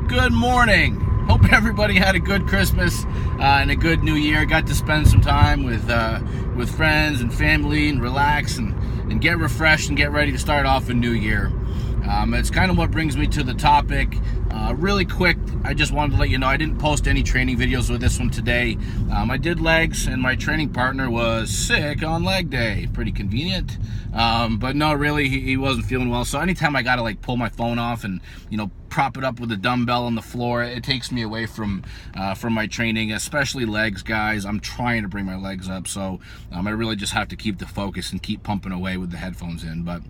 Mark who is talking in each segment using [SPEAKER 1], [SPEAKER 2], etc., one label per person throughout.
[SPEAKER 1] Good morning. Hope everybody had a good Christmas and a good New Year. Got to spend some time with friends and family and relax and get refreshed and get ready to start off a new year. It's kind of what brings me to the topic. Really quick, I just wanted to let you know I didn't post any training videos with this one today. I did legs, and my training partner was sick on leg day. Pretty convenient. But no, really, he wasn't feeling well. So anytime I gotta like pull my phone off and prop it up with a dumbbell on the floor, it takes me away from my training, especially legs, guys. I'm trying to bring my legs up, so I really just have to keep the focus and keep pumping away with the headphones in. But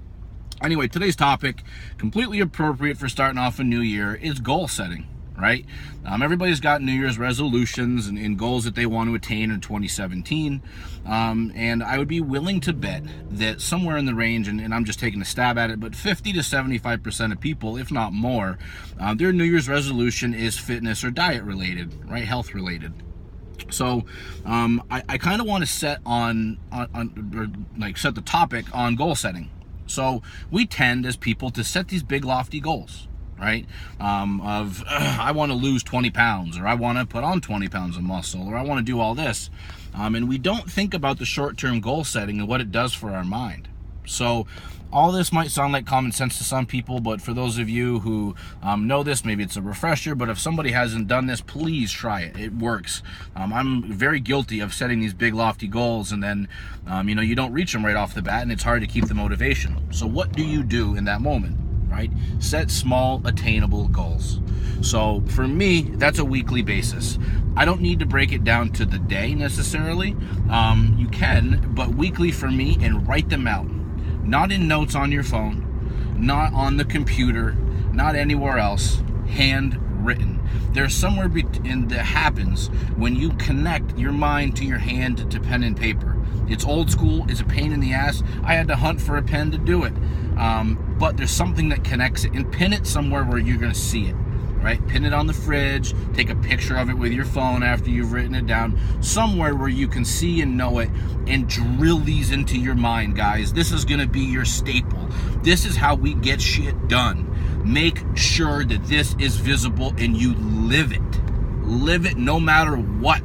[SPEAKER 1] anyway, today's topic, completely appropriate for starting off a new year, is goal setting, right? Everybody's got New Year's resolutions and goals that they want to attain in 2017. And I would be willing to bet that somewhere in the range, and I'm just taking a stab at it, but 50 to 75% of people, if not more, their New Year's resolution is fitness or diet related, right? Health related. So I kind of want to set set the topic on goal setting. So we tend as people to set these big lofty goals, right? I want to lose 20 pounds, or I want to put on 20 pounds of muscle, or I want to do all this. And we don't think about the short-term goal setting and what it does for our mind. So all this might sound like common sense to some people, but for those of you who know this, maybe it's a refresher, but if somebody hasn't done this, please try it. It works. I'm very guilty of setting these big lofty goals, and then you don't reach them right off the bat, and it's hard to keep the motivation. So what do you do in that moment, right? Set small, attainable goals. So for me, that's a weekly basis. I don't need to break it down to the day necessarily. You can, but weekly for me, and write them out. Not in notes on your phone, not on the computer, not anywhere else, handwritten. There's somewhere that happens when you connect your mind to your hand to pen and paper. It's old school, it's a pain in the ass. I had to hunt for a pen to do it. But there's something that connects it, and pin it somewhere where you're gonna see it, right? Pin it on the fridge, take a picture of it with your phone after you've written it down, somewhere where you can see and know it, and drill these into your mind, guys. This is gonna be your staple. This is how we get shit done. Make sure that this is visible and you live it. Live it no matter what,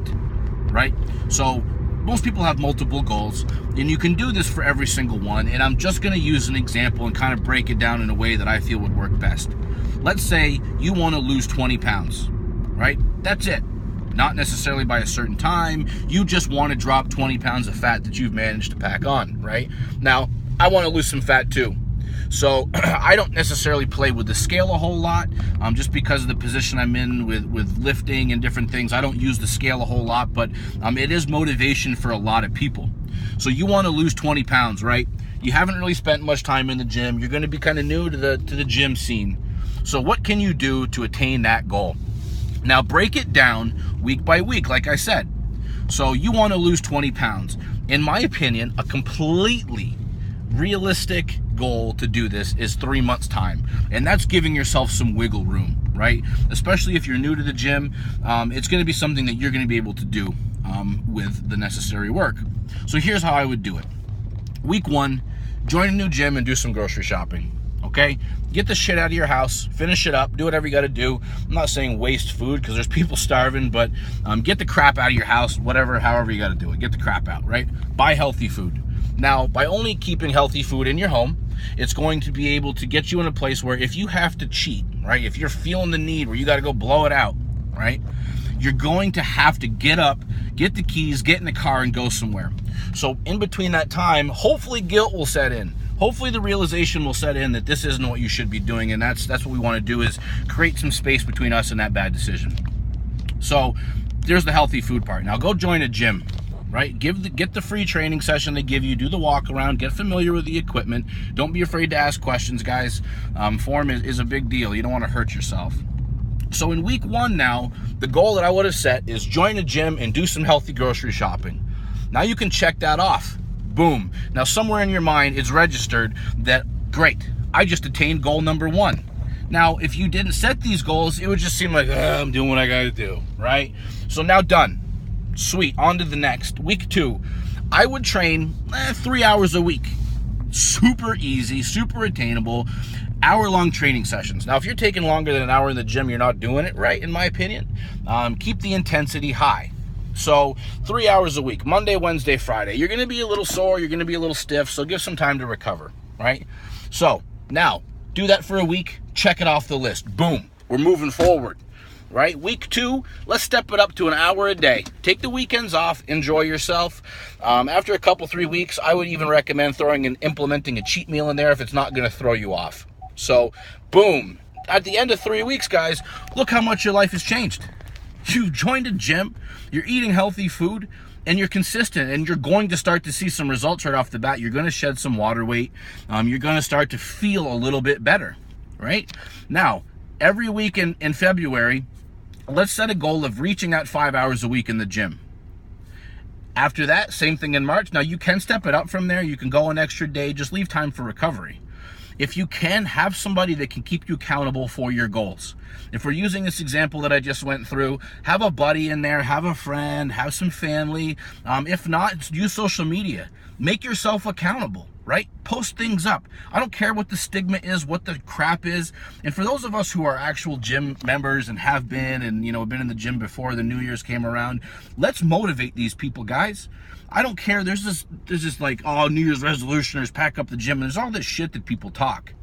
[SPEAKER 1] right? So most people have multiple goals, and you can do this for every single one, and I'm just gonna use an example and kind of break it down in a way that I feel would work best. Let's say you want to lose 20 pounds, right? That's it. Not necessarily by a certain time. You just want to drop 20 pounds of fat that you've managed to pack on, right? Now, I want to lose some fat too. So I don't necessarily play with the scale a whole lot, just because of the position I'm in with lifting and different things. I don't use the scale a whole lot, but it is motivation for a lot of people. So you want to lose 20 pounds, right? You haven't really spent much time in the gym. You're going to be kind of new to the gym scene. So what can you do to attain that goal? Now break it down week by week, like I said. So you want to lose 20 pounds. In my opinion, a completely realistic goal to do this is 3 months time. And that's giving yourself some wiggle room, right? Especially if you're new to the gym, it's going to be something that you're going to be able to do with the necessary work. So here's how I would do it. Week 1, join a new gym and do some grocery shopping. Okay, get the shit out of your house, finish it up, do whatever you got to do. I'm not saying waste food, because there's people starving, but get the crap out of your house, however you got to do it. Get the crap out, right? Buy healthy food. Now, by only keeping healthy food in your home, it's going to be able to get you in a place where if you have to cheat, right? If you're feeling the need where you got to go blow it out, right? You're going to have to get up, get the keys, get in the car, and go somewhere. So in between that time, hopefully guilt will set in. Hopefully the realization will set in that this isn't what you should be doing, and that's what we want to do, is create some space between us and that bad decision. So there's the healthy food part. Now go join a gym, right? Get the free training session they give you, do the walk around, get familiar with the equipment. Don't be afraid to ask questions, guys. Form is a big deal. You don't want to hurt yourself. So in week 1 now, the goal that I would have set is join a gym and do some healthy grocery shopping. Now you can check that off. Boom. Now somewhere in your mind it's registered that, great, I just attained goal number 1. Now if you didn't set these goals, it would just seem like, I'm doing what I gotta do, right? So now done. Sweet, on to the next. Week 2, I would train 3 hours a week. Super easy, super attainable. Hour-long training sessions. Now, if you're taking longer than an hour in the gym, you're not doing it right, in my opinion. Keep the intensity high. So 3 hours a week, Monday, Wednesday, Friday. You're going to be a little sore, you're going to be a little stiff, so give some time to recover, right? So now, do that for a week, check it off the list. Boom, we're moving forward, right? Week 2, let's step it up to an hour a day. Take the weekends off, enjoy yourself. After a couple, 3 weeks, I would even recommend implementing a cheat meal in there if it's not going to throw you off. So, boom. At the end of 3 weeks, guys, look how much your life has changed. You've joined a gym, you're eating healthy food, and you're consistent, and you're going to start to see some results right off the bat. You're going to shed some water weight. You're going to start to feel a little bit better, right? Now, every week in February, let's set a goal of reaching that 5 hours a week in the gym. After that, same thing in March. Now, you can step it up from there. You can go an extra day. Just leave time for recovery. If you can, have somebody that can keep you accountable for your goals. If we're using this example that I just went through, have a buddy in there, have a friend, have some family. If not, use social media. Make yourself accountable, right? Post things up. I don't care what the stigma is, what the crap is. And for those of us who are actual gym members and have been and, been in the gym before the New Year's came around, let's motivate these people, guys. I don't care. There's this like, oh, New Year's resolutioners, pack up the gym. And there's all this shit that people talk.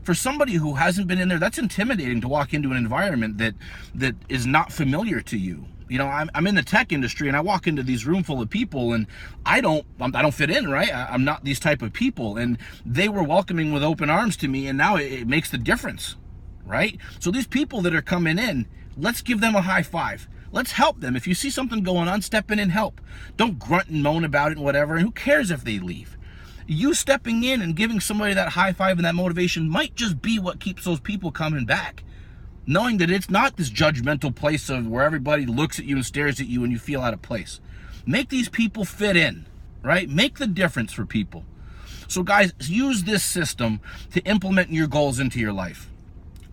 [SPEAKER 1] For somebody who hasn't been in there, that's intimidating to walk into an environment that is not familiar to you. I'm in the tech industry, and I walk into these room full of people, and I don't fit in, right? I'm not these type of people, and they were welcoming with open arms to me, and now it makes the difference, right? So these people that are coming in, let's give them a high five. Let's help them. If you see something going on, step in and help. Don't grunt and moan about it and whatever, and who cares if they leave? You stepping in and giving somebody that high five and that motivation might just be what keeps those people coming back. Knowing that it's not this judgmental place of where everybody looks at you and stares at you and you feel out of place. Make these people fit in, right? Make the difference for people. So guys, use this system to implement your goals into your life.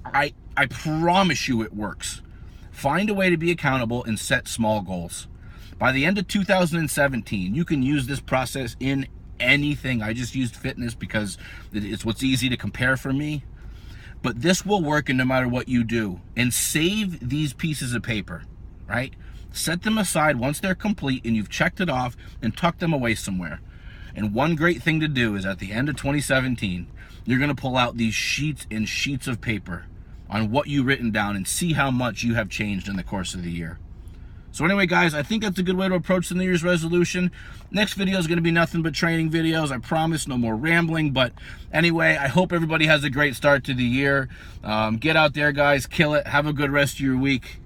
[SPEAKER 1] I promise you it works. Find a way to be accountable and set small goals. By the end of 2017, you can use this process in anything. I just used fitness because it's what's easy to compare for me. But this will work in no matter what you do. And save these pieces of paper, right? Set them aside once they're complete and you've checked it off, and tuck them away somewhere. And one great thing to do is at the end of 2017, you're going to pull out these sheets and sheets of paper on what you've written down and see how much you have changed in the course of the year. So anyway, guys, I think that's a good way to approach the New Year's resolution. Next video is going to be nothing but training videos. I promise, no more rambling. But anyway, I hope everybody has a great start to the year. Get out there, guys. Kill it. Have a good rest of your week.